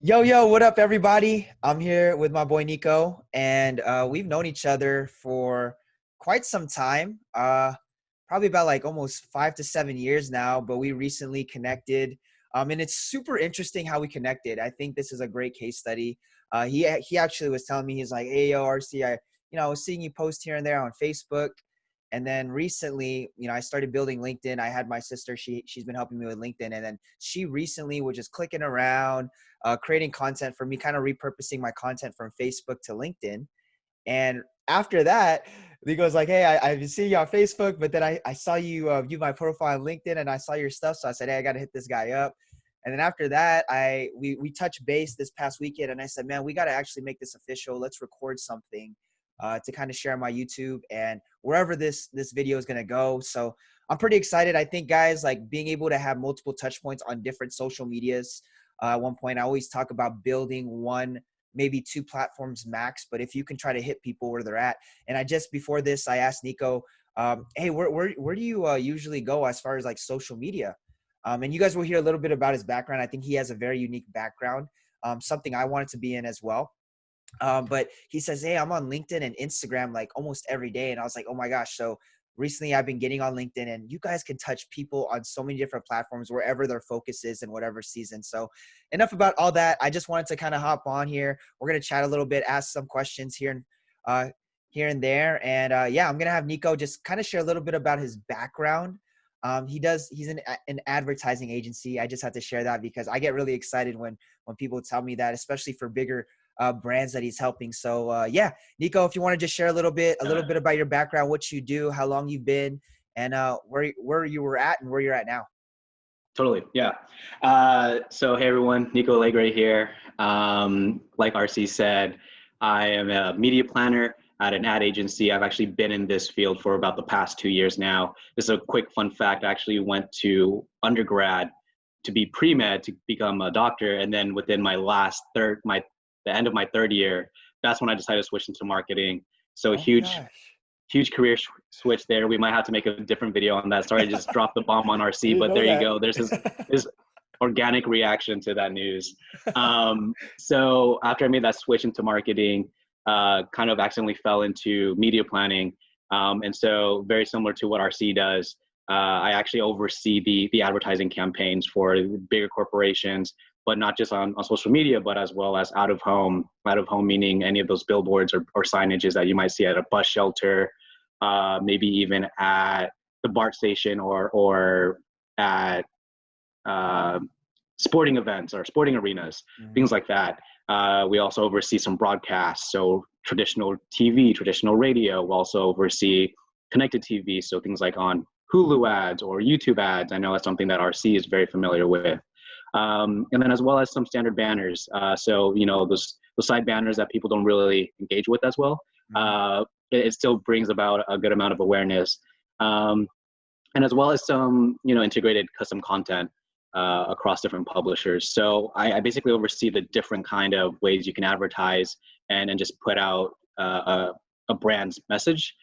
Yo, what up, everybody? I'm here with my boy Nico, and we've known each other for quite some time, probably about like almost 5 to 7 years now, but we recently connected. And it's super interesting how we connected. I think this is a great case study. He actually was telling me, he's like, hey, yo, RC, I was seeing you post here and there on Facebook. And then recently, I started building LinkedIn. I had my sister, she's been helping me with LinkedIn. And then she recently was just clicking around, creating content for me, kind of repurposing my content from Facebook to LinkedIn. And after that, he goes like, hey, I've been seeing you on Facebook, but then I saw you view my profile on LinkedIn and I saw your stuff. So I said, hey, I got to hit this guy up. And then after that, we touched base this past weekend and I said, man, we got to actually make this official. Let's record something to kind of share on my YouTube and wherever this video is going to go. So I'm pretty excited. I think, guys, like being able to have multiple touch points on different social medias. At one point, I always talk about building one, maybe two platforms max, but if you can try to hit people where they're at. And before this, I asked Nico, hey, where do you usually go as far as like social media? And you guys will hear a little bit about his background. I think he has a very unique background, something I wanted to be in as well. But he says, hey, I'm on LinkedIn and Instagram like almost every day. And I was like, oh my gosh. So recently I've been getting on LinkedIn and you guys can touch people on so many different platforms, wherever their focus is in whatever season. So enough about all that. I just wanted to kind of hop on here. We're going to chat a little bit, ask some questions here and there. And yeah, I'm going to have Nico just kind of share a little bit about his background. He's an advertising agency. I just have to share that because I get really excited when people tell me that, especially for bigger brands that he's helping. So yeah, Nico, if you want to just share a little bit about your background, what you do, how long you've been, and where you were at and where you're at now. Totally. Yeah. So hey everyone, Nikko Alegre here. Like RC said, I am a media planner at an ad agency. I've actually been in this field for about the past 2 years now. Just a quick fun fact, I actually went to undergrad to be pre-med to become a doctor. And then within the end of my third year, that's when I decided to switch into marketing. So huge career switch there. We might have to make a different video on that. Sorry, I just dropped the bomb on RC, but there you go. There's this organic reaction to that news. So after I made that switch into marketing, kind of accidentally fell into media planning. And so very similar to what RC does, I actually oversee the advertising campaigns for bigger corporations, but not just on social media, but as well as out of home meaning any of those billboards or signages that you might see at a bus shelter, maybe even at the BART station or at sporting events or sporting arenas, things like that. We also oversee some broadcasts, so traditional TV, traditional radio. We also oversee connected TV, so things like on Hulu ads or YouTube ads. I know that's something that RC is very familiar with. And then as well as some standard banners. So, those side banners that people don't really engage with as well. It still brings about a good amount of awareness. And as well as some, integrated custom content across different publishers. So I basically oversee the different kind of ways you can advertise and just put out a brand's message.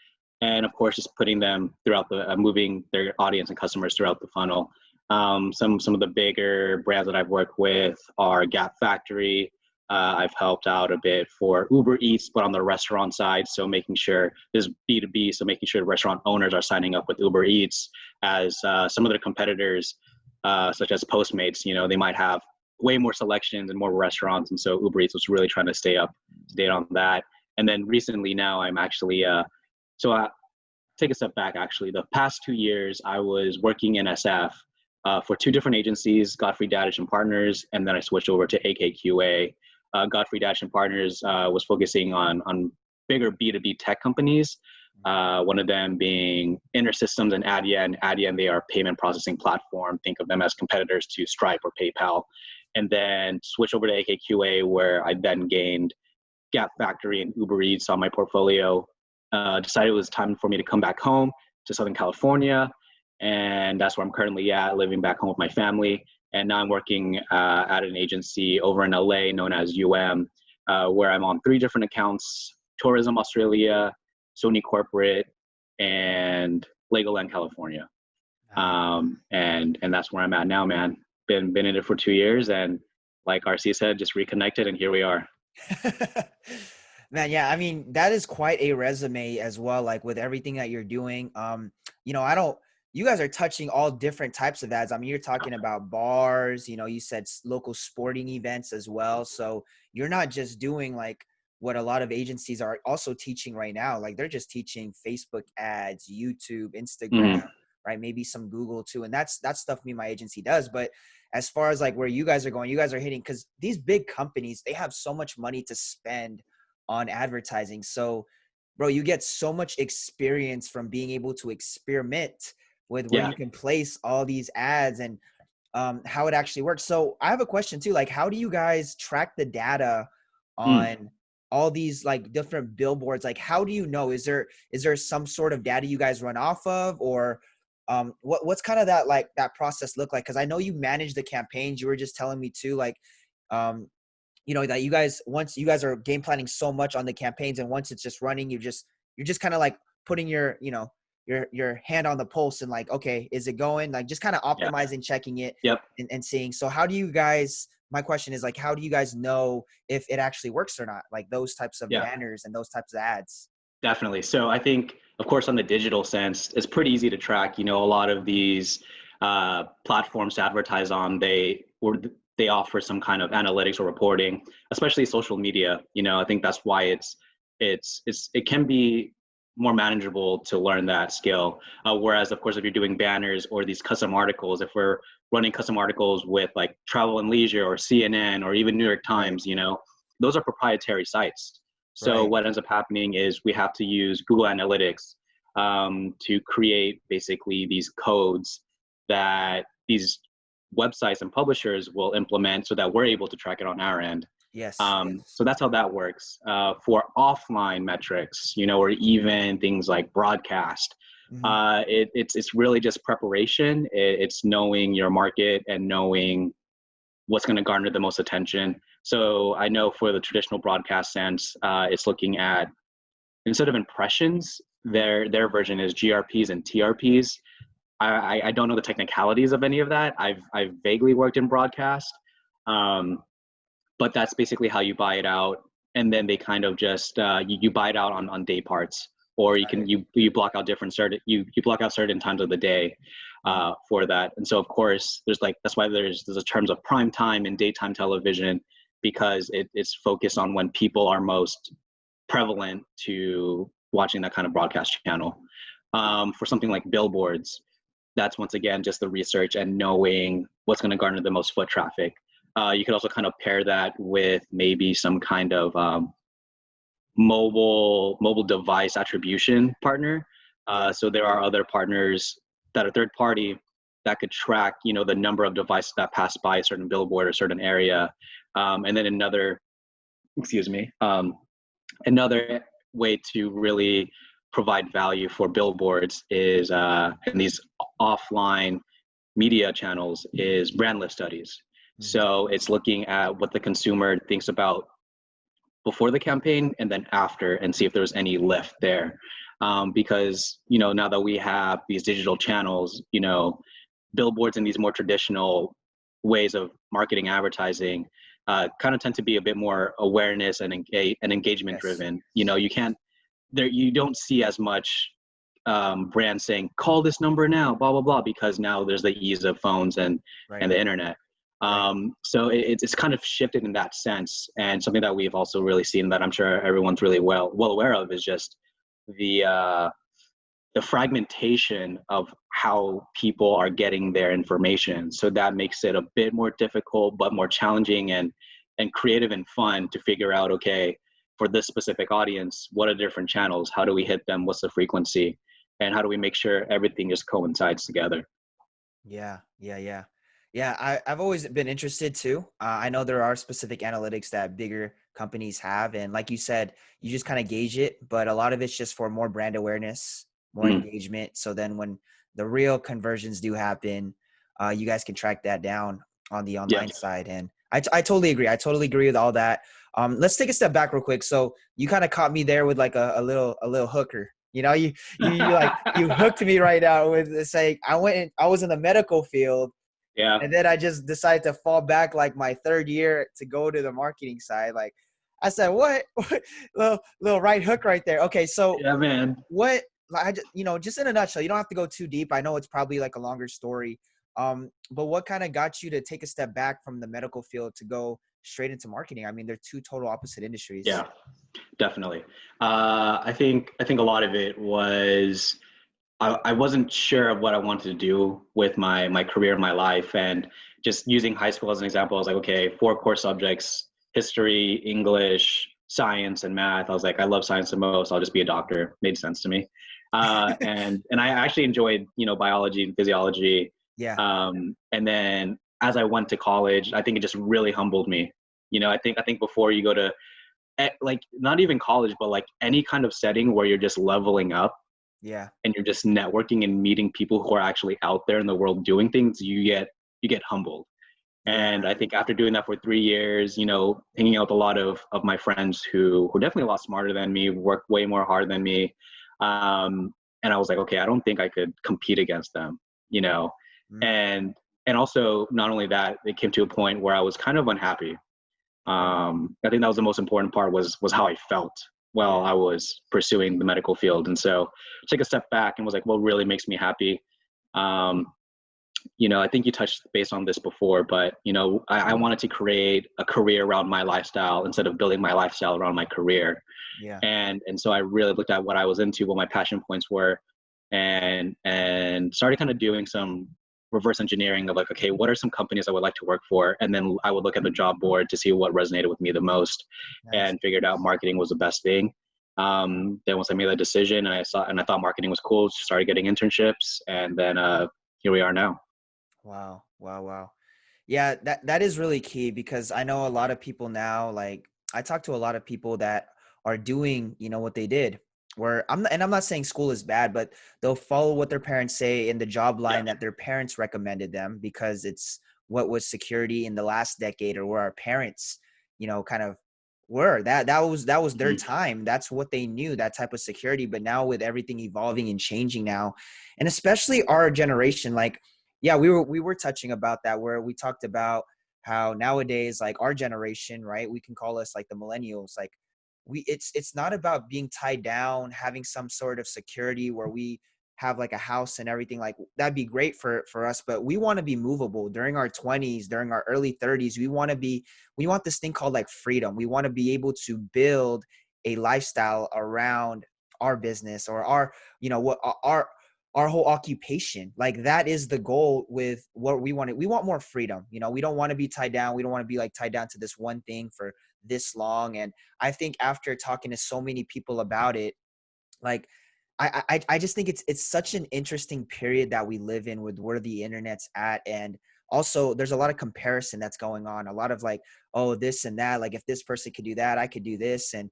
And of course, just putting them throughout moving their audience and customers throughout the funnel. Some of the bigger brands that I've worked with are Gap Factory. I've helped out a bit for Uber Eats, but on the restaurant side. So making sure this is B2B. So making sure restaurant owners are signing up with Uber Eats, as some of their competitors, such as Postmates, they might have way more selections and more restaurants. And so Uber Eats was really trying to stay up to date on that. And then recently now I'm actually, take a step back, actually. The past 2 years, I was working in SF for two different agencies, Godfrey Dadish and Partners, and then I switched over to AKQA. Godfrey Dadish and Partners was focusing on bigger B2B tech companies, one of them being InterSystems and Adyen. Adyen, they are a payment processing platform. Think of them as competitors to Stripe or PayPal. And then switch over to AKQA, where I then gained Gap Factory and Uber Eats on my portfolio. Decided it was time for me to come back home to Southern California. And that's where I'm currently at, living back home with my family. And now I'm working at an agency over in LA known as where I'm on 3 different accounts: Tourism Australia, Sony Corporate, and Legoland California. And that's where I'm at now, man. Been in it for 2 years, and like RC said, just reconnected, and here we are. Man, yeah, I mean, that is quite a resume as well, like with everything that you're doing. I don't, you guys are touching all different types of ads. I mean, you're talking about bars, you said local sporting events as well. So you're not just doing like what a lot of agencies are also teaching right now. Like they're just teaching Facebook ads, YouTube, Instagram, right? Maybe some Google too. And that's stuff me and my agency does. But as far as like where you guys are going, you guys are hitting, because these big companies, they have so much money to spend on advertising. So bro, you get so much experience from being able to experiment with where you can place all these ads and how it actually works. So I have a question too, like how do you guys track the data on all these like different billboards? Like how do you know, is there some sort of data you guys run off of, or what's kind of that process look like? Because I know you manage the campaigns. You were just telling me too, like that you guys, once you guys are game planning so much on the campaigns, and once it's just running, you're just kind of like putting your your hand on the pulse and like, okay, is it going? Like just kind of optimizing, checking it, and seeing. So how do you guys, my question is like, how do you guys know if it actually works or not? Like those types of banners and those types of ads. Definitely. So I think, of course, on the digital sense, it's pretty easy to track. A lot of these platforms to advertise on, they offer some kind of analytics or reporting, especially social media. I think that's why it can be more manageable to learn that skill. Whereas, of course, if you're doing banners or these custom articles, if we're running custom articles with like Travel and Leisure or CNN or even New York Times, those are proprietary sites. So what ends up happening is we have to use Google Analytics to create basically these codes that these websites and publishers will implement so that we're able to track it on our end. Yes. So that's how that works. For offline metrics, or even things like broadcast, it's really just preparation. It's knowing your market and knowing what's going to garner the most attention. So I know for the traditional broadcast sense, it's looking at, instead of impressions, their version is GRPs and TRPs. I don't know the technicalities of any of that. I've vaguely worked in broadcast, but that's basically how you buy it out. And then they kind of just you buy it out on day parts, or you block out you block out certain times of the day for that. And so of course that's why there's a terms of prime time and daytime television, because it's focused on when people are most prevalent to watching that kind of broadcast channel. For something like billboards, that's once again just the research and knowing what's going to garner the most foot traffic. You could also kind of pair that with maybe some kind of mobile device attribution partner. So there are other partners that are third party that could track, the number of devices that pass by a certain billboard or certain area. And then another way to really provide value for billboards is in these offline media channels is brand lift studies. So it's looking at what the consumer thinks about before the campaign and then after, and see if there's any lift there. Because, now that we have these digital channels, billboards and these more traditional ways of marketing advertising kind of tend to be a bit more awareness and engagement driven. You don't see as much brands saying, call this number now, blah, blah, blah, because now there's the ease of phones and the internet. So it's kind of shifted in that sense. And something that we've also really seen that I'm sure everyone's really well aware of is just the fragmentation of how people are getting their information. So that makes it a bit more difficult, but more challenging and creative and fun to figure out, okay, for this specific audience, what are different channels? How do we hit them? What's the frequency? And how do we make sure everything just coincides together? Yeah. I've always been interested too. I know there are specific analytics that bigger companies have. And like you said, you just kind of gauge it, but a lot of it's just for more brand awareness, more engagement. So then when the real conversions do happen, you guys can track that down on the online side. And I totally agree. I totally agree with all that. Let's take a step back real quick. So you kind of caught me there with like a little hooker. You like you hooked me right out with saying I was in the medical field, Yeah. And then I just decided to fall back like my third year to go to the marketing side. Like I said, what? little right hook right there. Okay, so Yeah, man. what? Like, just in a nutshell, you don't have to go too deep. I know it's probably like a longer story. But what kind of got you to take a step back from the medical field to go straight into marketing? I mean, they're two total opposite industries. Yeah, definitely. I think a lot of it was I wasn't sure of what I wanted to do with my career, my life, and just using high school as an example, I was like, okay, four core subjects: history, English, science, and math. I was like, I love science the most. I'll just be a doctor. Made sense to me. And I actually enjoyed biology and physiology. Yeah. And then as I went to college, I think it just really humbled me. I think before you go to like not even college, but like any kind of setting where you're just leveling up Yeah. and you're just networking and meeting people who are actually out there in the world doing things, you get humbled. Yeah. And I think after doing that for 3 years, hanging out with a lot of my friends who were definitely a lot smarter than me, worked way more hard than me. And I was like, okay, I don't think I could compete against them, you know? Mm. And also not only that, it came to a point where I was kind of unhappy. I think that was the most important part was how I felt while Yeah. I was pursuing the medical field. And so took a step back and was like, what really makes me happy? Um, I think you touched base on this before, but I wanted to create a career around my lifestyle instead of building my lifestyle around my career. Yeah. And so I really looked at what I was into, what my passion points were, and started kind of doing some reverse engineering of like, okay, what are some companies I would like to work for? And then I would look at the job board to see what resonated with me the most, Nice. and figured out marketing was the best thing. Then once I made that decision and I thought marketing was cool, started getting internships, and then here we are now. Wow. Wow. Wow. Yeah, that is really key because I know a lot of people now, like I talk to a lot of people that are doing, what they did. Where I'm not saying school is bad, but they'll follow what their parents say in the job Yeah. line that their parents recommended them because it's what was security in the last decade or where our parents, kind of were. That was their Mhm. time. That's what they knew, that type of security. But now with everything evolving and changing now, and especially our generation, like yeah, we were touching about that where we talked about how nowadays, like our generation, right? We can call us like the millennials. Like it's not about being tied down, having some sort of security where we have like a house and everything. Like that'd be great for us, but we want to be movable during our 20s, during our early 30s. We want this thing called like freedom. We want to be able to build a lifestyle around our business or our, what our whole occupation. Like that is the goal with what we want. We want more freedom. We don't want to be tied down. We don't want to be like tied down to this one thing for this long. And I think after talking to so many people about it, like I just think it's such an interesting period that we live in with where the internet's at. And also there's a lot of comparison that's going on, a lot of like, oh, this and that, like if this person could do that, I could do this. And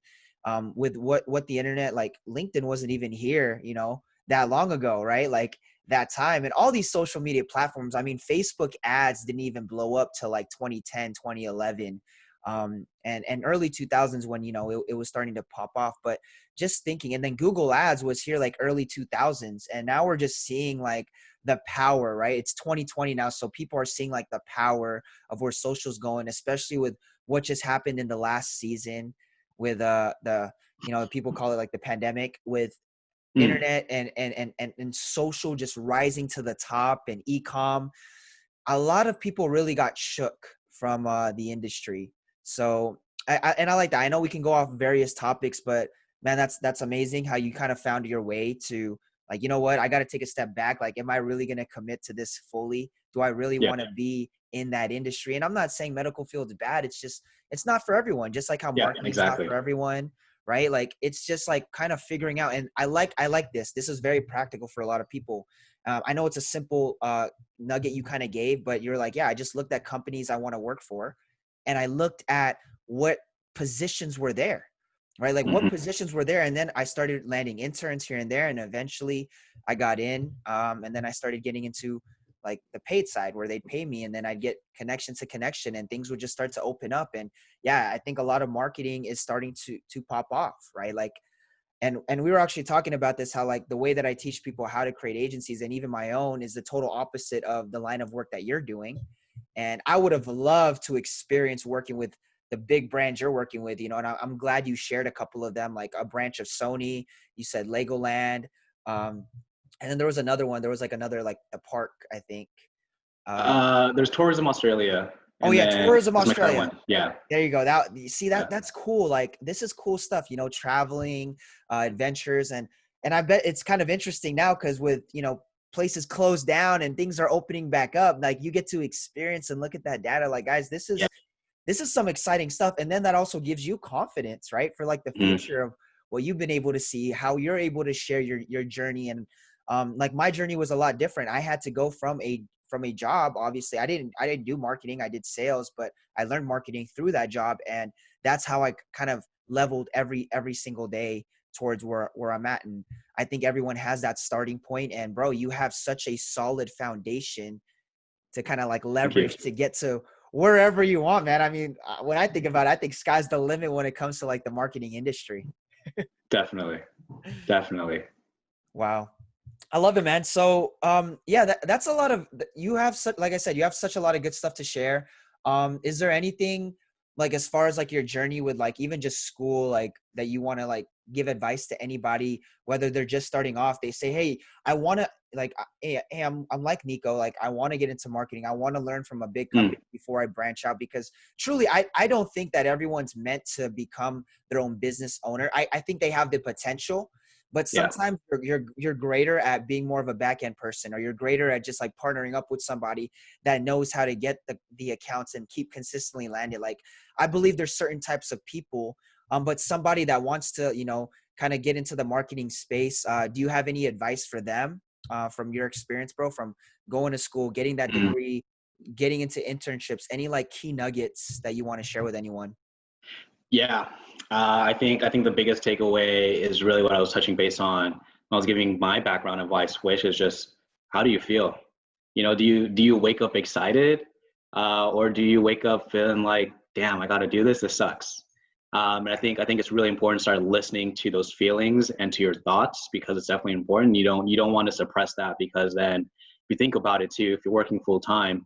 with what the internet, like LinkedIn wasn't even here, that long ago, right? Like that time, and all these social media platforms. I mean, Facebook ads didn't even blow up till like 2010, 2011, and early 2000s when it was starting to pop off. But just thinking, and then Google ads was here like early 2000s, and now we're just seeing like the power, right? It's 2020 now, so people are seeing like the power of where social's going, especially with what just happened in the last season with the people call it like the pandemic, with Mm. internet and social just rising to the top, and e-com. A lot of people really got shook from the industry. So I like that. I know we can go off various topics, but man, that's amazing how you kind of found your way to like, you know what, I got to take a step back. Like, am I really going to commit to this fully? Do I really Yeah. want to be in that industry? And I'm not saying medical field's bad. It's just, it's not for everyone. Just like how Yeah. marketing's not Exactly. for everyone, right? Like, it's just like kind of figuring out. And I like this. This is very practical for a lot of people. I know it's a simple nugget you kind of gave, but you're like, yeah, I just looked at companies I want to work for, and I looked at what positions were there, right? Like what Hmm. positions were there. And then I started landing interns here and there. And eventually I got in, and then I started getting into like the paid side where they'd pay me, and then I'd get connection to connection, and things would just start to open up. And yeah, I think a lot of marketing is starting to pop off, right? Like And we were actually talking about this, how like the way that I teach people how to create agencies and even my own is the total opposite of the line of work that you're doing. And I would have loved to experience working with the big brands you're working with, and I'm glad you shared a couple of them, like a branch of Sony, you said Legoland. And then there was another one, there was like another, like the park, I think. There's Tourism Australia, Oh and yeah, then Tourism that's my current Australia. one. Yeah. There you go. That, you see, Yeah. that's cool. Like this is cool stuff, traveling, adventures, and I bet it's kind of interesting now because with places closed down and things are opening back up, like you get to experience and look at that data. Like, guys, Yeah. this is some exciting stuff, and then that also gives you confidence, right, for like the future of what you've been able to see, how you're able to share your journey. And like my journey was a lot different. I had to go from a job. Obviously, I didn't do marketing, I did sales, but I learned marketing through that job, and that's how I kind of leveled every single day towards where I'm at. And I think everyone has that starting point, and bro, you have such a solid foundation to kind of like Thank you. leverage to get to wherever you want, man. I mean, when I think about it, I think sky's the limit when it comes to like the marketing industry. Definitely. Definitely. Wow. I love it, man. So, yeah, that's a lot of, you have such, like I said, you have such a lot of good stuff to share. Is there anything like, as far as like your journey with like, even just school, like that you want to like give advice to anybody, whether they're just starting off, they say, hey, I want to like, hey, I'm like Nikko, like I want to get into marketing. I want to learn from a big company before I branch out, because truly, I don't think that everyone's meant to become their own business owner. I think they have the potential, but Yeah. sometimes you're greater at being more of a back end person, or you're greater at just like partnering up with somebody that knows how to get the accounts and keep consistently landed. Like I believe there's certain types of people, but somebody that wants to, kind of get into the marketing space. Do you have any advice for them from your experience, bro? From going to school, getting that degree, getting into internships, any like key nuggets that you want to share with anyone? Yeah, I think the biggest takeaway is really what I was touching base on when I was giving my background advice, which is just, how do you feel? Do you wake up excited, or do you wake up feeling like, damn, I got to do this. This sucks. And I think it's really important to start listening to those feelings and to your thoughts, because it's definitely important. You don't want to suppress that, because then if you think about it too, if you're working full time,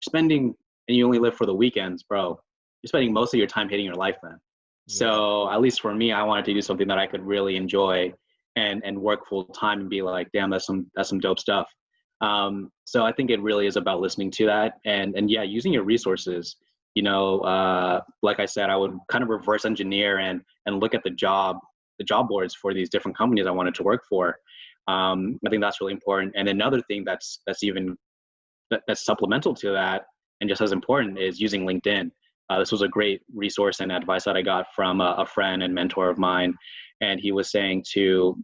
spending and you only live for the weekends, bro, you're spending most of your time hitting your life then. Yeah. So at least for me, I wanted to do something that I could really enjoy and work full time and be like, damn, that's some dope stuff. So I think it really is about listening to that, and yeah, using your resources. Like I said, I would kind of reverse engineer and look at the job boards for these different companies I wanted to work for. I think that's really important. And another thing that's supplemental to that and just as important is using LinkedIn. This was a great resource and advice that I got from a friend and mentor of mine. And he was saying to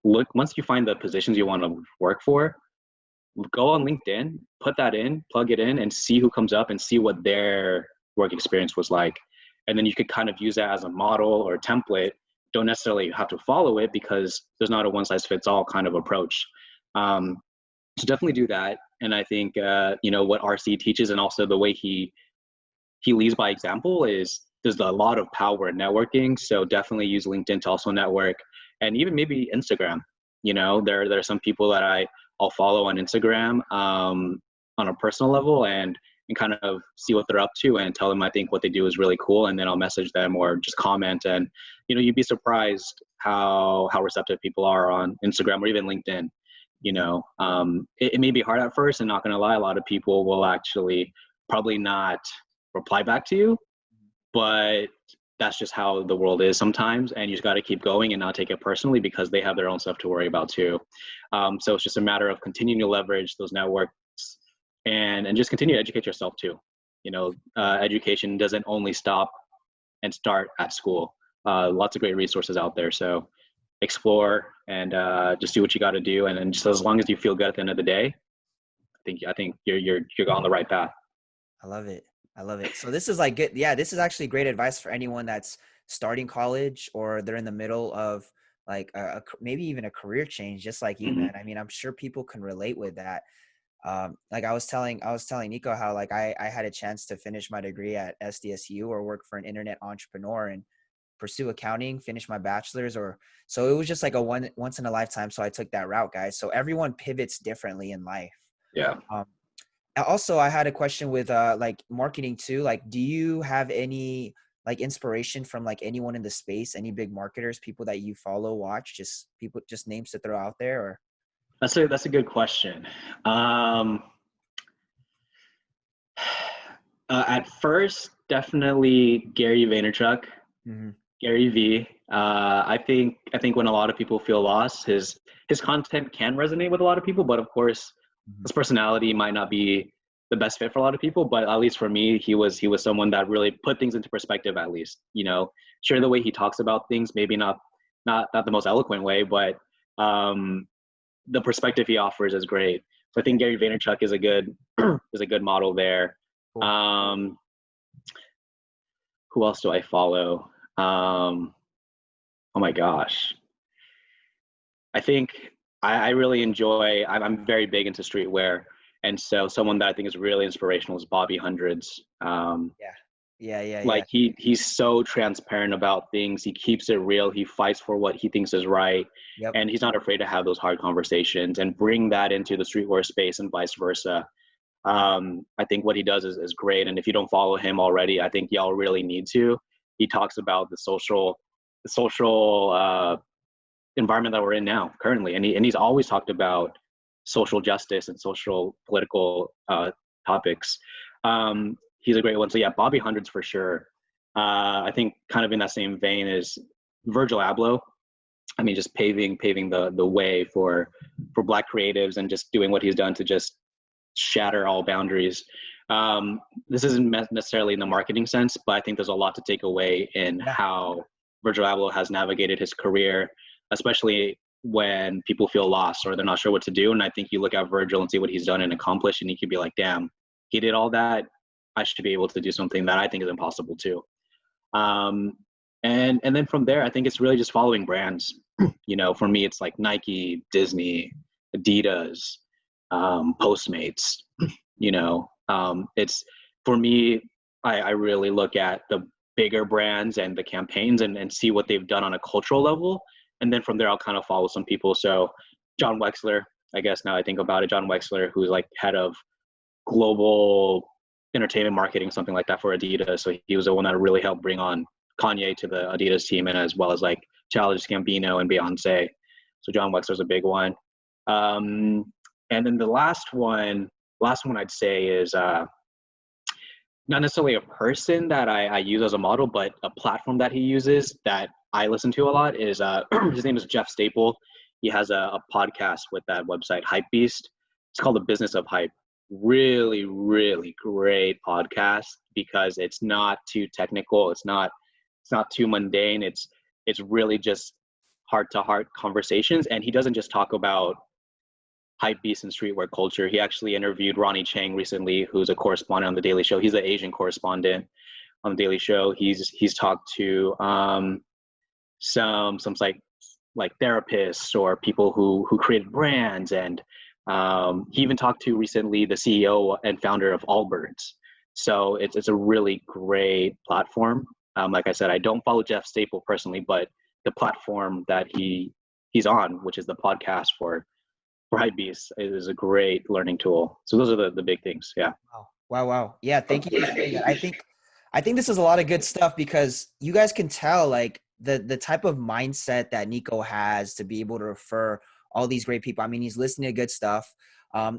look, once you find the positions you want to work for, go on LinkedIn, put that in, plug it in, and see who comes up and see what their work experience was like. And then you could kind of use that as a model or template. Don't necessarily have to follow it, because there's not a one size fits all kind of approach. Um, so definitely do that. And I think what RC teaches, and also the way he leads by example, is there's a lot of power in networking. So definitely use LinkedIn to also network, and even maybe Instagram. There are some people that I'll follow on Instagram on a personal level, and kind of see what they're up to and tell them I think what they do is really cool, and then I'll message them or just comment. And you'd be surprised how receptive people are on Instagram or even LinkedIn. It may be hard at first, and not going to lie, a lot of people will actually probably not reply back to you, but that's just how the world is sometimes, and you just got to keep going and not take it personally, because they have their own stuff to worry about too. So it's just a matter of continuing to leverage those networks, and just continue to educate yourself too. Education doesn't only stop and start at school. Lots of great resources out there, so explore and just do what you got to do, and just as long as you feel good at the end of the day, I think you're on the right path. I love it. I love it. So this is like good. Yeah, this is actually great advice for anyone that's starting college, or they're in the middle of like maybe even a career change, just like you, Mm-hmm. man. I mean, I'm sure people can relate with that. Like I was telling Nikko how like I had a chance to finish my degree at SDSU or work for an internet entrepreneur. And pursue accounting, finish my bachelor's, or so it was just like a once in a lifetime. So I took that route, guys. So everyone pivots differently in life. Yeah. Um, Also, I had a question with like marketing too. Like, do you have any like inspiration from like anyone in the space, any big marketers, people that you follow, watch, just people, just names to throw out there? Or That's a good question. At first, definitely Gary Vaynerchuk, Mhm. Gary V. I think when a lot of people feel lost, his content can resonate with a lot of people, but of course, Mhm. his personality might not be the best fit for a lot of people. But at least for me, he was someone that really put things into perspective. At least, sure, the way he talks about things, maybe not the most eloquent way, but um, the perspective he offers is great. So I think Gary Vaynerchuk is a good is a good model there. Cool. Um, who else do I follow? Oh my gosh. I think I really enjoy, I'm very big into streetwear. And so someone that I think is really inspirational is Bobby Hundreds. Yeah. Yeah. Yeah. Yeah. Like he's so transparent about things. He keeps it real. He fights for what he thinks is right. Yep. And he's not afraid to have those hard conversations and bring that into the streetwear space and vice versa. I think what he does is great. And if you don't follow him already, I think y'all really need to. He talks about the social environment that we're in now currently, and he's always talked about social justice and social political topics. He's a great one. So yeah, Bobby Hundreds for sure. I think kind of in that same vein is Virgil Abloh. I mean, just paving the way for Black creatives and just doing what he's done to just shatter all boundaries. This isn't necessarily in the marketing sense, but I think there's a lot to take away in Yeah. how Virgil Abloh has navigated his career, especially when people feel lost or they're not sure what to do. And I think you look at Virgil and see what he's done and accomplished, and you could be like, damn, he did all that. I should be able to do something that I think is impossible too. Um, and then from there, I think it's really just following brands. For me, it's like Nike, Disney, Adidas, Postmates. It's for me. I really look at the bigger brands and the campaigns and see what they've done on a cultural level, and then from there I'll kind of follow some people. So John Wexler, I guess now I think about it, John Wexler, who's like head of global entertainment marketing, something like that for Adidas. So he was the one that really helped bring on Kanye to the Adidas team, and as well as like Childish Gambino and Beyonce. So John Wexler's a big one. And then the last one I'd say is not necessarily a person that I use as a model, but a platform that he uses that I listen to a lot is his name is Jeff Staple. He has a podcast with that website, Hypebeast. It's called The Business of Hype. Really, really great podcast because it's not too technical. It's not too mundane. It's really just heart to heart conversations. And he doesn't just talk about hype beast and streetwear culture. He actually interviewed Ronnie Chang recently, who's a correspondent on The Daily Show. He's the Asian correspondent on The Daily Show. He's talked to some like therapists or people who created brands, and he even talked to recently the CEO and founder of Allbirds. So it's a really great platform. Like I said, I don't follow Jeff Staple personally, but the platform that he's on, which is the podcast for Hypebeast, is a great learning tool. So those are the big things. Yeah. Wow. Yeah. Thank you for saying that. I think this is a lot of good stuff because you guys can tell like the type of mindset that Nikko has to be able to refer all these great people. I mean, he's listening to good stuff,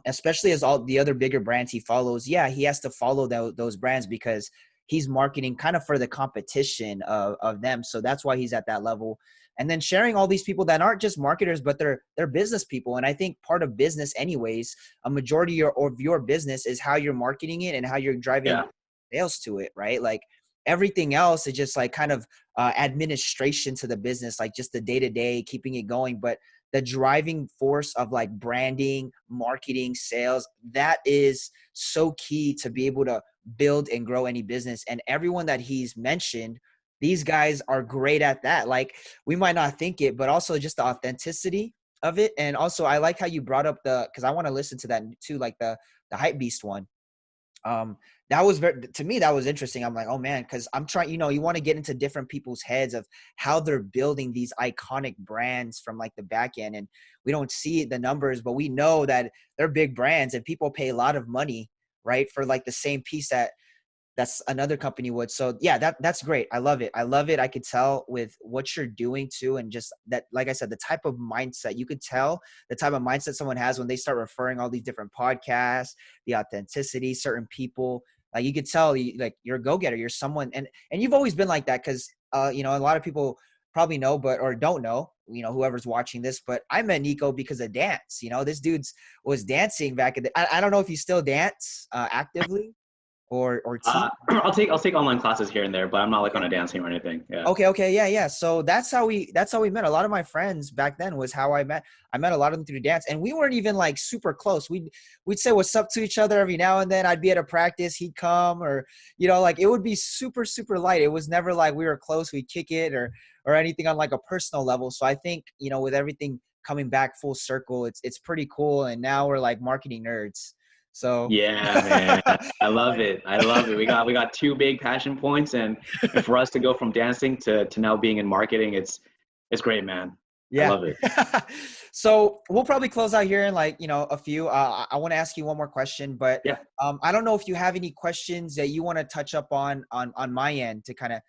especially as all the other bigger brands he follows. Yeah, he has to follow those brands because he's marketing kind of for the competition of them. So that's why he's at that level. And then sharing all these people that aren't just marketers, but they're business people. And I think part of business anyways, a majority of your business is how you're marketing it and how you're driving sales to it, right? Like everything else is just like kind of administration to the business, like just the day-to-day, keeping it going. But the driving force of like branding, marketing, sales, that is so key to be able to build and grow any business. And everyone that he's mentioned, these guys are great at that. Like we might not think it, but also just the authenticity of it. And also I like how you brought up because I want to listen to that too, like the hype beast one. that was to me, that was interesting. I'm like, oh man, because I'm trying, you want to get into different people's heads of how they're building these iconic brands from like the back end. And we don't see the numbers, but we know that they're big brands and people pay a lot of money, right, for like the same piece that's another company would. So yeah, that's great. I love it. I love it. I could tell with what you're doing too. And just that, like I said, the type of mindset, you could tell the type of mindset someone has when they start referring all these different podcasts, the authenticity, certain people, like you could tell like you're a go-getter, you're someone, and you've always been like that. Cause a lot of people probably know, but, or don't know, whoever's watching this, but I met Nikko because of dance. This dude's was dancing back in I don't know if you still dance actively or teach. I'll take online classes here and there, but I'm not like on Okay. a dance team or anything. Yeah. Okay. Yeah. So that's how we met. A lot of my friends back then was how I met. I met a lot of them through dance, and we weren't even like super close. We'd say what's up to each other every now and then. I'd be at a practice, he'd come, or like it would be super, super light. It was never like we were close, we'd kick it or anything on like a personal level. So I think, with everything coming back full circle, it's pretty cool. And now we're like marketing nerds. So Yeah, man. I love it. I love it. We got two big passion points, and for us to go from dancing to now being in marketing, it's great, man. I yeah. love it. So we'll probably close out here in like, a few. I want to ask you one more question, but Yeah. I don't know if you have any questions that you want to touch up on my end to kind of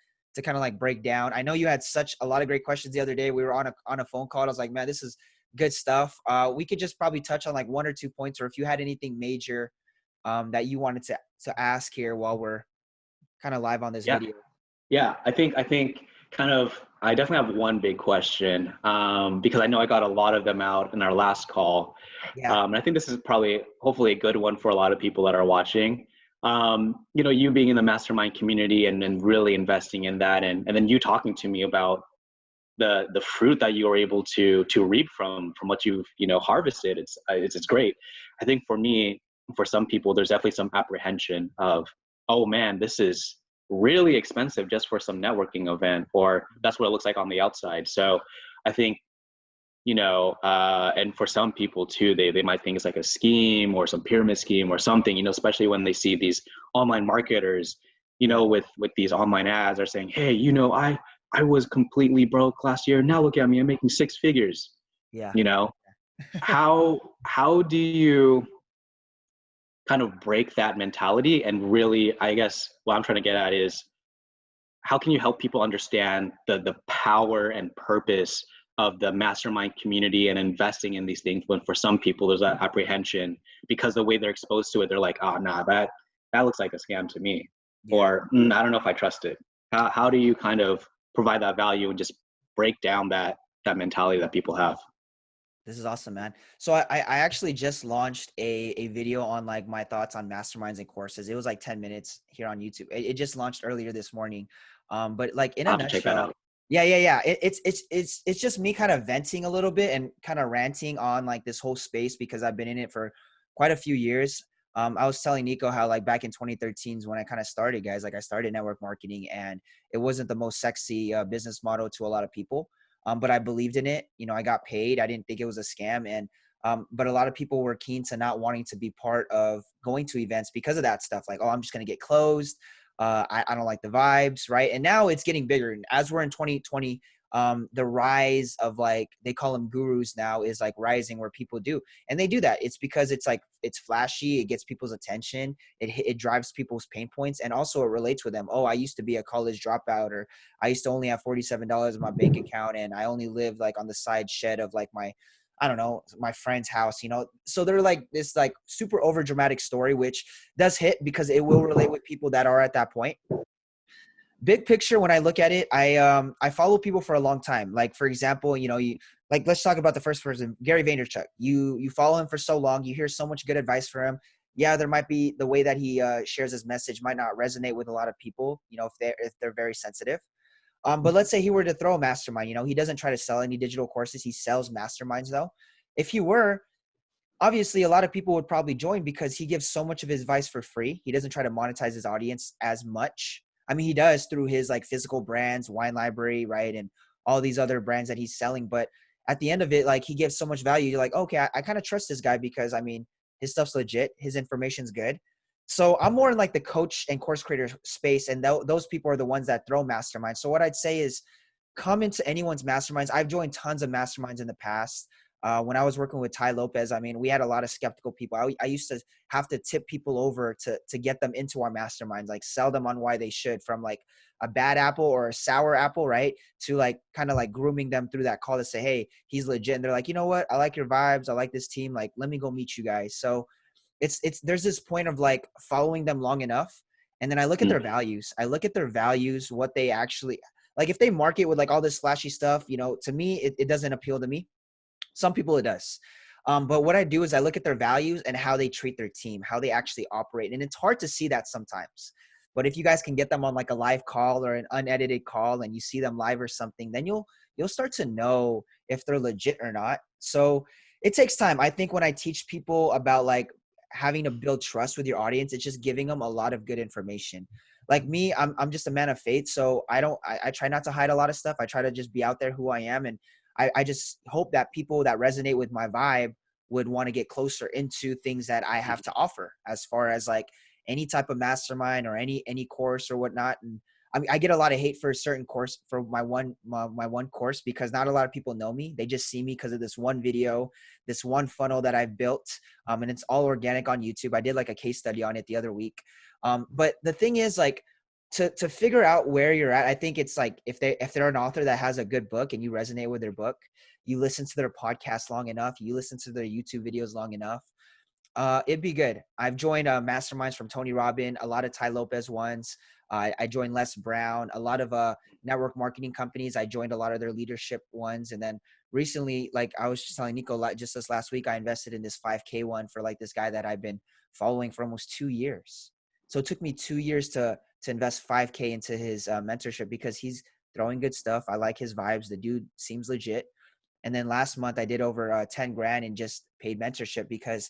like break down. I know you had such a lot of great questions the other day. We were on a phone call. I was like, man, this is good stuff. We could just probably touch on like one or two points, or if you had anything major that you wanted to ask here while we're kind of live on this Yeah. video. Yeah. I think kind of I definitely have one big question, because I know I got a lot of them out in our last call. Yeah. And I think this is probably hopefully a good one for a lot of people that are watching. You being in the mastermind community and really investing in that, and then you talking to me about the fruit that you are able to reap from what you've harvested. It's great. I think for me, for some people, there's definitely some apprehension of, oh man, this is really expensive just for some networking event, or that's what it looks like on the outside. So I think, and for some people too, they might think it's like a scheme or some pyramid scheme or something, especially when they see these online marketers, Yeah. with these online ads are saying, hey, I was completely broke last year. Now look at me, I'm making six figures. Yeah. You know, how do you kind of break that mentality? And really, I guess what I'm trying to get at is, how can you help people understand the power and purpose of the mastermind community and investing in these things, when for some people there's that apprehension because the way they're exposed to it, they're like, oh nah, that looks like a scam to me, Yeah. or I don't know if I trust it. How do you kind of provide that value and just break down that mentality that people have? This is awesome, man. So I actually just launched a video on like my thoughts on masterminds and courses. It was like 10 minutes here on YouTube. It just launched earlier this morning. But like in I'll a have to check that nutshell, out. yeah. It's just me kind of venting a little bit and kind of ranting on like this whole space because I've been in it for quite a few years. I was telling Nikko how like back in 2013 is when I kind of started, guys. Like I started network marketing, and it wasn't the most sexy business model to a lot of people. But I believed in it. I got paid. I didn't think it was a scam. And but a lot of people were keen to not wanting to be part of going to events because of that stuff. Like, oh, I'm just going to get closed. I don't like the vibes, right? And now it's getting bigger. And as we're in 2020, the rise of like, they call them gurus now, is like rising, where people do. And they do that. It's because it's like, it's flashy. It gets people's attention. It drives people's pain points. And also it relates with them. Oh, I used to be a college dropout, or I used to only have $47 in my bank account, and I only lived like on the side shed of like I don't know, my friend's house, So they're like this like super over dramatic story, which does hit because it will relate with people that are at that point. Big picture, when I look at it, I follow people for a long time. Like for example, you like, let's talk about the first person, Gary Vaynerchuk. You follow him for so long, you hear so much good advice from him. Yeah, there might be the way that he shares his message might not resonate with a lot of people, if they're very sensitive. But let's say he were to throw a mastermind, he doesn't try to sell any digital courses. He sells masterminds though. If he were, obviously a lot of people would probably join because he gives so much of his advice for free. He doesn't try to monetize his audience as much. I mean, he does through his like physical brands, wine library, right? And all these other brands that he's selling. But at the end of it, like he gives so much value. You're like, okay, I kind of trust this guy because I mean, his stuff's legit. His information's good. So I'm more in like the coach and course creator space, and those people are the ones that throw masterminds. So what I'd say is come into anyone's masterminds. I've joined tons of masterminds in the past. When I was working with Ty Lopez, I mean, we had a lot of skeptical people. I used to have to tip people over to get them into our masterminds, like sell them on why they should, from like a bad apple or a sour apple, right? To like kind of like grooming them through that call to say, hey, he's legit. And they're like, you know what? I like your vibes. I like this team. Like, let me go meet you guys. So there's this point of like following them long enough. And then I look at their values. I look at their values, what they actually like. If they market with like all this flashy stuff, you know, to me, it doesn't appeal to me. Some people it does. But what I do is I look at their values and how they treat their team, how they actually operate. And it's hard to see that sometimes. But if you guys can get them on like a live call or an unedited call and you see them live or something, then you'll start to know if they're legit or not. So it takes time. I think when I teach people about like having to build trust with your audience, it's just giving them a lot of good information. Like me, I'm just a man of faith. So I try not to hide a lot of stuff. I try to just be out there who I am. And I just hope that people that resonate with my vibe would want to get closer into things that I have to offer, as far as like any type of mastermind or any course or whatnot. And I mean, I get a lot of hate for a certain course, for my one course, because not a lot of people know me. They just see me because of this one video, this one funnel that I've built. And it's all organic on YouTube. I did like a case study on it the other week. But the thing is, like, to figure out where you're at, I think it's like if they're an author that has a good book and you resonate with their book, you listen to their podcast long enough, you listen to their YouTube videos long enough, it'd be good. I've joined masterminds from Tony Robbins, a lot of Ty Lopez ones. I joined Les Brown, a lot of network marketing companies. I joined a lot of their leadership ones. And then recently, like I was just telling Nico, just this last week, I invested in this 5K one for like this guy that I've been following for almost 2 years. So it took me 2 years to invest 5K into his mentorship, because he's throwing good stuff. I like his vibes. The dude seems legit. And then last month I did over 10 grand in just paid mentorship, because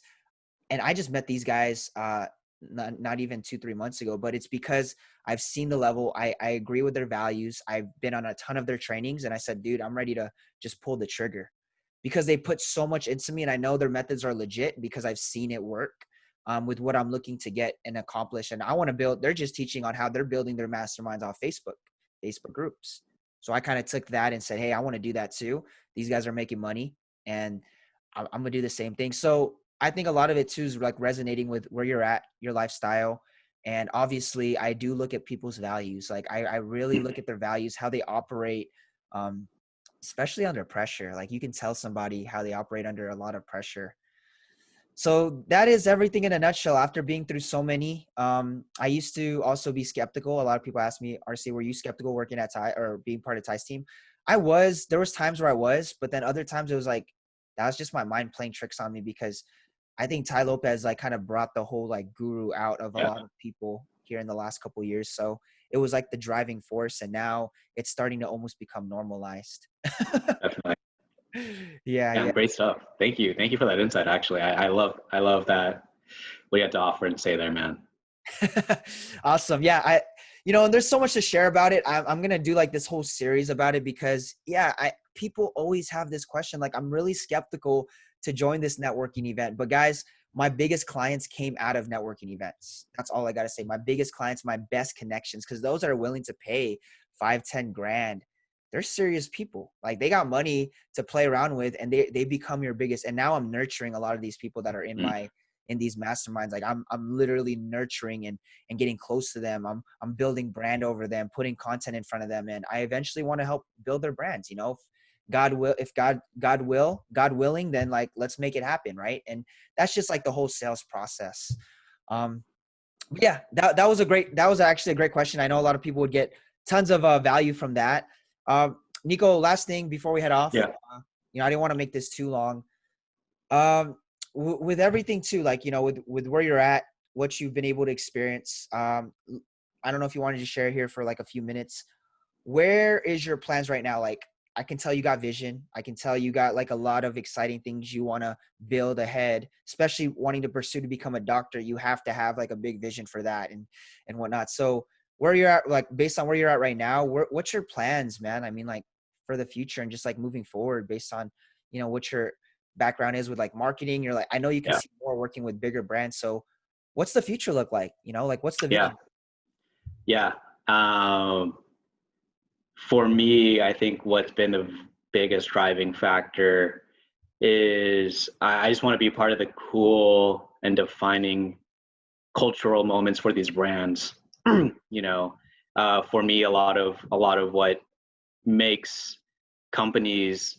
and I just met these guys not even 2-3 months ago, but it's because I've seen the level. I agree with their values. I've been on a ton of their trainings, and I said, dude, I'm ready to just pull the trigger, because they put so much into me, and I know their methods are legit because I've seen it work with what I'm looking to get and accomplish. And I want to build, they're just teaching on how they're building their masterminds off Facebook groups. So I kind of took that and said, hey, I want to do that too. These guys are making money, and I'm going to do the same thing. So I think a lot of it too is like resonating with where you're at, your lifestyle. And obviously I do look at people's values. Like I really look at their values, how they operate, especially under pressure. Like you can tell somebody how they operate under a lot of pressure. So that is everything in a nutshell. After being through so many, I used to also be skeptical. A lot of people ask me, RC, were you skeptical working at Ty or being part of Ty's team? There was times where I was, but then other times it was like, that was just my mind playing tricks on me, because I think Ty Lopez like kind of brought the whole like guru out of a lot of people here in the last couple of years. So it was like the driving force, and now it's starting to almost become normalized. Definitely. Yeah. Great stuff. Thank you for that insight. Actually, I love that what you had to offer and say there, man. Awesome. Yeah. And there's so much to share about it. I'm going to do like this whole series about it, because people always have this question. Like, I'm really skeptical to join this networking event, but guys, my biggest clients came out of networking events. That's all I got to say. My biggest clients, my best connections, because those that are willing to pay 5-10 grand, they're serious people. Like, they got money to play around with, and they become your biggest. And now I'm nurturing a lot of these people that are in these masterminds. Like I'm literally nurturing and getting close to them. I'm building brand over them, putting content in front of them. And I eventually want to help build their brands. If God willing, then like, let's make it happen. Right. And that's just like the whole sales process. Yeah, that was actually a great question. I know a lot of people would get tons of value from that. Nico, last thing before we head off, Yeah. I didn't want to make this too long. With everything too, like, with where you're at, what you've been able to experience. I don't know if you wanted to share here for like a few minutes. Where is your plans right now? Like, I can tell you got vision. I can tell you got like a lot of exciting things you want to build ahead, especially wanting to pursue to become a doctor. You have to have like a big vision for that and whatnot. So where you're at, like based on where you're at right now, what's your plans, man? I mean, like for the future and just like moving forward based on, what your background is with like marketing. You're like, I know you can see more working with bigger brands. So what's the future look like? You know, like what's the Yeah. vision? Yeah. For me, I think what's been the biggest driving factor is I just want to be part of the cool and defining cultural moments for these brands. You know, for me, a lot of what makes companies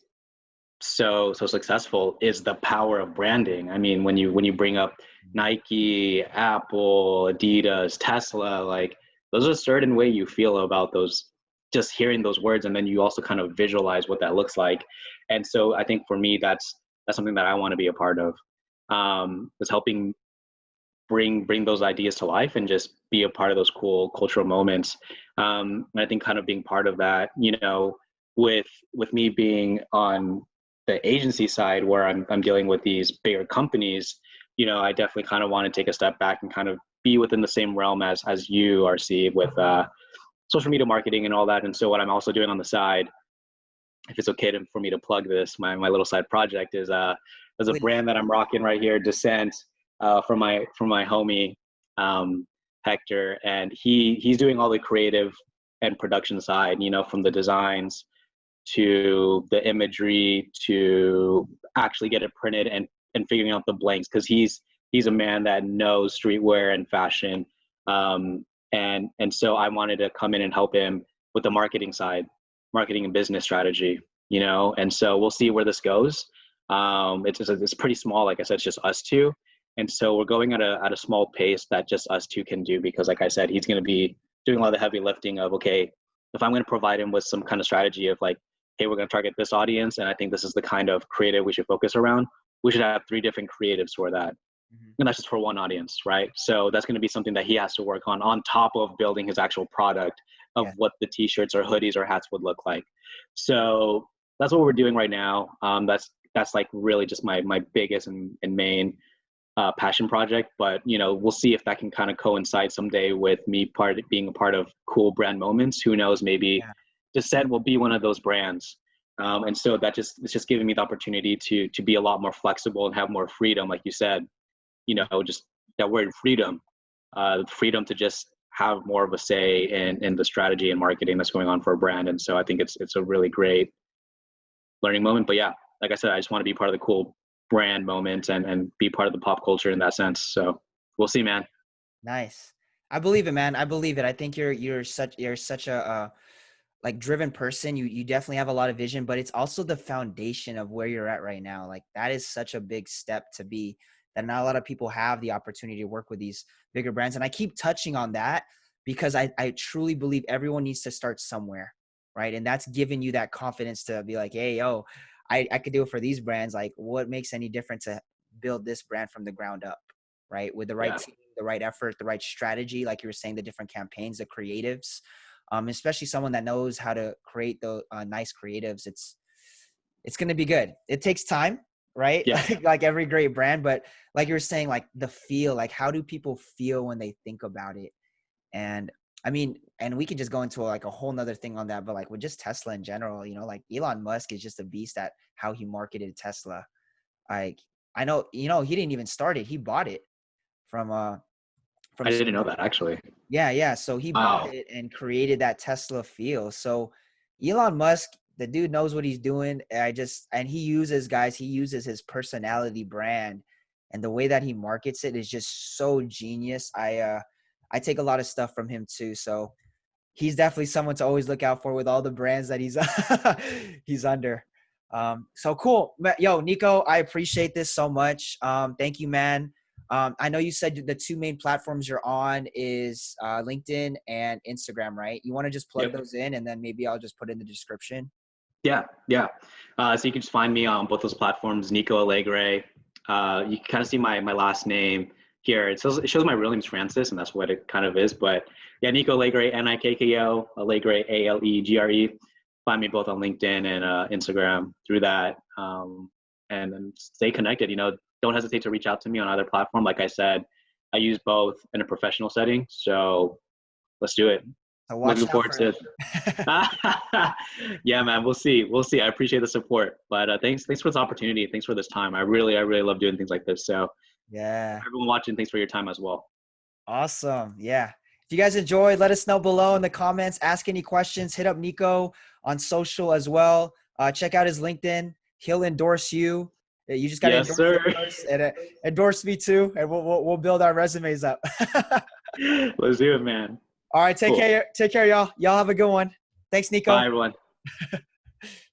so successful is the power of branding. I mean, when you bring up Nike, Apple, Adidas, Tesla, like there's a certain way you feel about those, just hearing those words, and then you also kind of visualize what that looks like. And so I think for me, that's something that I want to be a part of. Is helping bring those ideas to life and just be a part of those cool cultural moments. And I think kind of being part of that, you know, with me being on the agency side where I'm dealing with these bigger companies, you know, I definitely kind of want to take a step back and kind of be within the same realm as you are, see, with social media marketing and all that. And so what I'm also doing on the side, if it's okay for me to plug this, my little side project is there's a Please. brand that I'm rocking right here, Descent, from my homie Hector, and he's doing all the creative and production side, you know, from the designs to the imagery to actually get it printed and figuring out the blanks, because he's a man that knows streetwear and fashion, and so I wanted to come in and help him with the marketing side, marketing and business strategy, you know. And so we'll see where this goes. It's pretty small, like I said, it's just us two, and so we're going at a small pace that just us two can do, because like I said, he's going to be doing a lot of the heavy lifting of, okay, if I'm going to provide him with some kind of strategy of like, hey, we're going to target this audience, and I think this is the kind of creative we should focus around, we should have 3 different creatives for that. And that's just for one audience, right? So that's going to be something that he has to work on top of building his actual product of Yeah. what the t-shirts or hoodies or hats would look like. So that's what we're doing right now. That's like really just my biggest and main passion project. But you know, we'll see if that can kind of coincide someday with me being a part of cool brand moments. Who knows? Maybe Yeah. Descent will be one of those brands. And so it's just giving me the opportunity to be a lot more flexible and have more freedom, like you said. You know, just that word freedom, freedom to just have more of a say in the strategy and marketing that's going on for a brand. And so I think it's a really great learning moment. But yeah, like I said, I just want to be part of the cool brand moment and be part of the pop culture in that sense. So we'll see, man. Nice. I believe it, man. I believe it. I think you're such a like driven person. You definitely have a lot of vision, but it's also the foundation of where you're at right now. Like that is such a big step to be, that not a lot of people have the opportunity to work with these bigger brands. And I keep touching on that because I truly believe everyone needs to start somewhere, right? And that's giving you that confidence to be like, hey, yo, I could do it for these brands. Like what makes any difference to build this brand from the ground up, right? With the right Yeah. team, the right effort, the right strategy, like you were saying, the different campaigns, the creatives, especially someone that knows how to create the nice creatives. It's going to be good. It takes time, right? Yeah. Like every great brand, but like you were saying, like the feel, like how do people feel when they think about it? And I mean, and we could just go into like a whole nother thing on that, but like with just Tesla in general, you know, like Elon Musk is just a beast at how he marketed Tesla. Like I know, you know, he didn't even start it. He bought it from I didn't know Sony. that, actually. Yeah, yeah. So he bought Wow. it and created that Tesla feel. So Elon Musk, the dude knows what he's doing. And he uses his personality brand, and the way that he markets it is just so genius. I take a lot of stuff from him too. So he's definitely someone to always look out for with all the brands that he's he's under. So cool. Yo, Nikko, I appreciate this so much. Thank you, man. I know you said the 2 main platforms you're on is LinkedIn and Instagram, right? You want to just plug Yep. those in, and then maybe I'll just put in the description. Yeah. Yeah. So you can just find me on both those platforms, Nikko Alegre. You can kind of see my last name here. It shows my real name's Francis, and that's what it kind of is. But yeah, Nikko Alegre, Nikko Alegre, Alegre. Find me both on LinkedIn and Instagram through that, and then stay connected. You know, don't hesitate to reach out to me on either platform. Like I said, I use both in a professional setting, so let's do it. So watch Looking out forward for to it. Yeah, man, we'll see. We'll see. I appreciate the support, but thanks for this opportunity. Thanks for this time. I really love doing things like this. So Yeah. Everyone watching, thanks for your time as well. Awesome. Yeah. If you guys enjoyed, let us know below in the comments. Ask any questions. Hit up Nikko on social as well. Check out his LinkedIn. He'll endorse you. You just got to Yes, endorse sir. him first and endorse me too, and we'll build our resumes up. Let's do it, man. All right. Take Cool. care. Take care, y'all. Y'all have a good one. Thanks, Bye, Nikko. everyone.